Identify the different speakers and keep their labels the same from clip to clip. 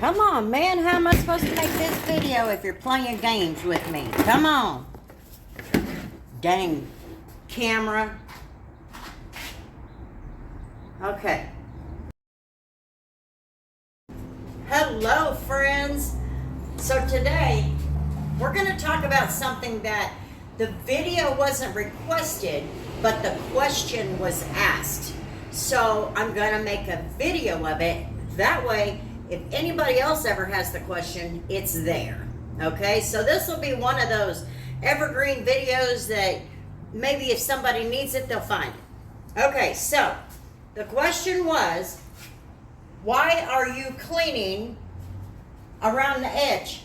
Speaker 1: Come on, man. How am I supposed to make this video if you're playing games with me? Come on. Dang camera. Okay. Hello, friends. So today, we're going to talk about something that the video wasn't requested, but the question was asked. So I'm going to make a video of it. That way, if anybody else ever has the question, it's there. Okay, so this will be one of those evergreen videos that maybe if somebody needs it, they'll find it. Okay, so the question was, why are you cleaning around the edge?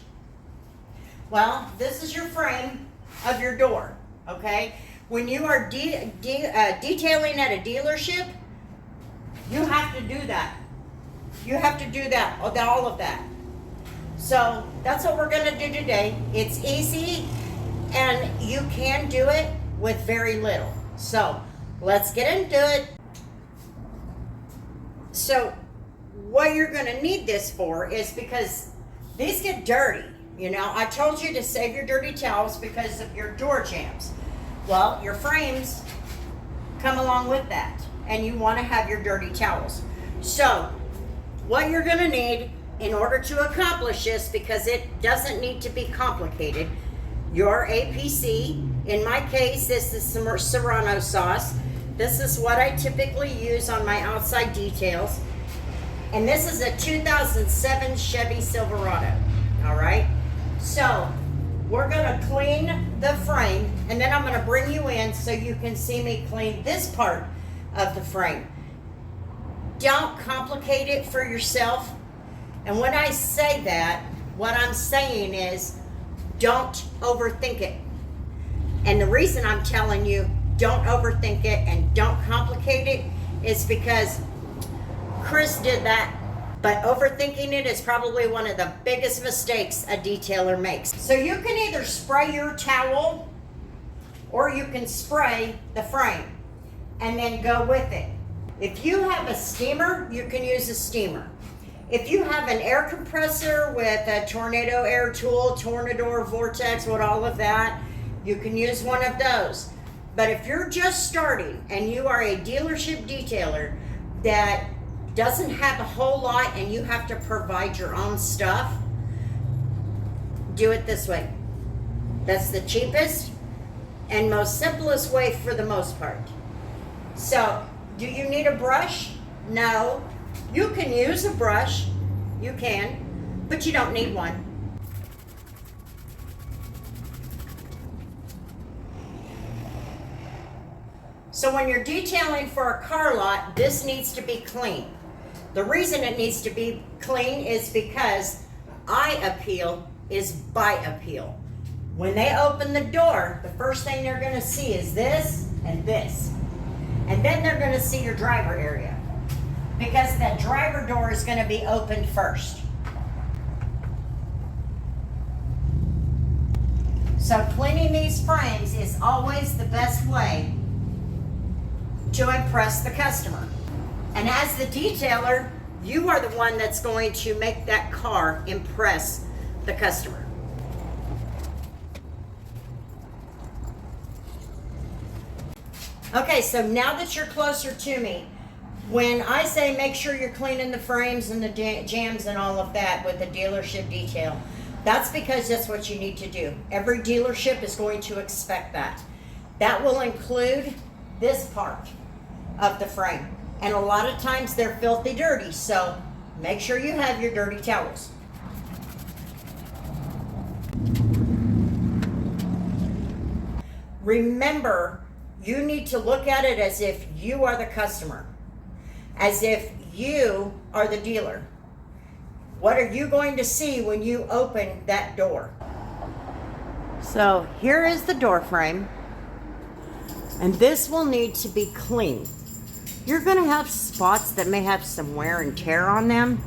Speaker 1: Well, this is your frame of your door, okay? When you are detailing at a dealership, you have to do that. You have to do that, all of that. So that's what we're going to do today. It's easy, and you can do it with very little. So let's get into it. So what you're going to need this for is because these get dirty. You know, I told you to save your dirty towels because of your door jambs. Well, your frames come along with that, and you want to have your dirty towels. So what you're going to need in order to accomplish this, because it doesn't need to be complicated, your APC. In my case, this is some Serrano sauce. This is what I typically use on my outside details. And this is a 2007 Chevy Silverado. All right. So we're going to clean the frame, and then I'm going to bring you in so you can see me clean this part of the frame. Don't complicate it for yourself. And when I say that, what I'm saying is don't overthink it. And the reason I'm telling you don't overthink it and don't complicate it is because Chris did that. But overthinking it is probably one of the biggest mistakes a detailer makes. So you can either spray your towel or you can spray the frame and then go with it. If you have a steamer, you can use a steamer. If you have an air compressor with a tornado air tool, Tornador, Vortex, with all of that, you can use one of those. But if you're just starting and you are a dealership detailer that doesn't have a whole lot and you have to provide your own stuff, do it this way. That's the cheapest and most simplest way for the most part. So, do you need a brush? No. You can use a brush. You can, but you don't need one. So when you're detailing for a car lot, this needs to be clean. The reason it needs to be clean is because eye appeal is by appeal. When they open the door, the first thing they're going to see is this and this. And then they're going to see your driver area, because that driver door is going to be opened first. So cleaning these frames is always the best way to impress the customer. And as the detailer, you are the one that's going to make that car impress the customer. Okay, so now that you're closer to me, when I say make sure you're cleaning the frames and the jambs and all of that with the dealership detail, that's because that's what you need to do. Every dealership is going to expect that. That will include this part of the frame. And a lot of times they're filthy dirty, so make sure you have your dirty towels. Remember, you need to look at it as if you are the customer, as if you are the dealer. What are you going to see when you open that door? So here is the door frame, and this will need to be clean. You're going to have spots that may have some wear and tear on them,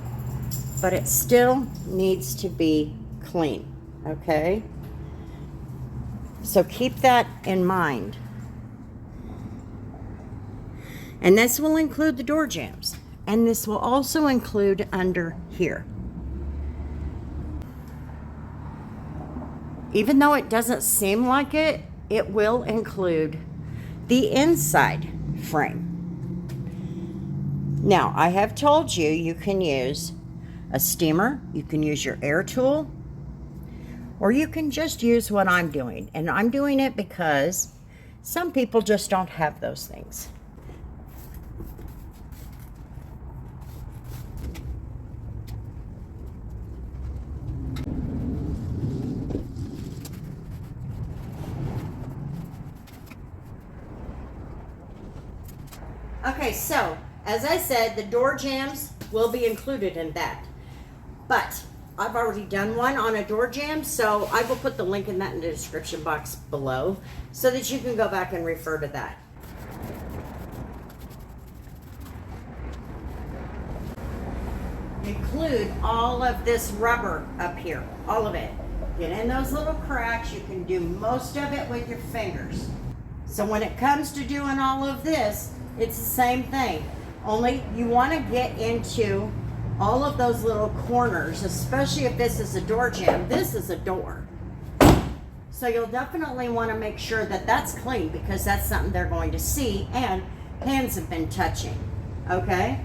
Speaker 1: but it still needs to be clean, okay? So keep that in mind. And this will include the door jambs. And this will also include under here. even though it doesn't seem like it, it will include the inside frame. Now, I have told you, you can use a steamer, you can use your air tool, or you can just use what I'm doing. And I'm doing it because some people just don't have those things. Okay, so as I said, the door jambs will be included in that. But I've already done one on a door jamb, so I will put the link in that in the description box below so that you can go back and refer to that. Include all of this rubber up here, all of it. Get in those little cracks. You can do most of it with your fingers. So when it comes to doing all of this, it's the same thing. Only you want to get into all of those little corners, especially if this is a door jamb. This is a door. So you'll definitely want to make sure that that's clean because that's something they're going to see and hands have been touching. Okay?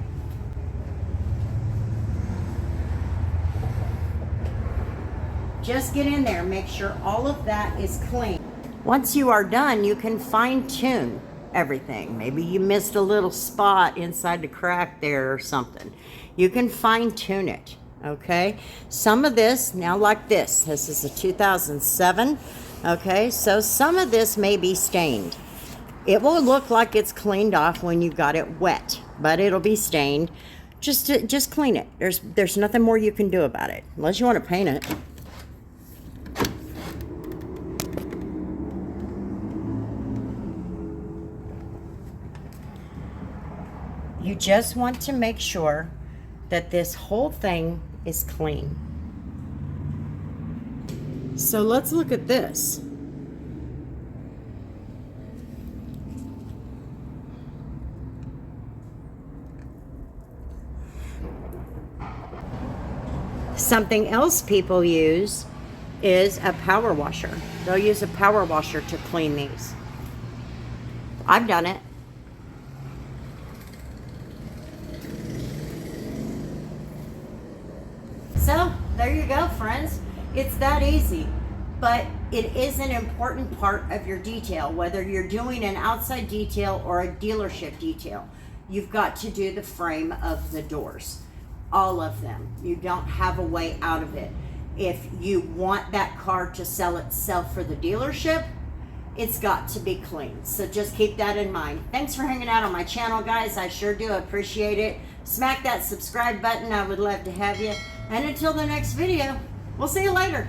Speaker 1: Just get in there, make sure all of that is clean. Once you are done, you can fine tune everything. Maybe you missed a little spot inside the crack there or something. You can fine tune it, okay? Some of this, now like this is a 2007, okay? So some of this may be stained. It will look like it's cleaned off when you got it wet, but it'll be stained. Just clean it. There's nothing more you can do about it, unless you want to paint it. You just want to make sure that this whole thing is clean. So let's look at this. Something else people use is a power washer. They'll use a power washer to clean these. I've done it. So, there you go, friends. It's that easy, but it is an important part of your detail, whether you're doing an outside detail or a dealership detail. You've got to do the frame of the doors, all of them. You don't have a way out of it. If you want that car to sell itself for the dealership, it's got to be clean. So just keep that in mind. Thanks for hanging out on my channel, guys. I sure do appreciate it. Smack that subscribe button. I would love to have you. And until the next video, we'll see you later.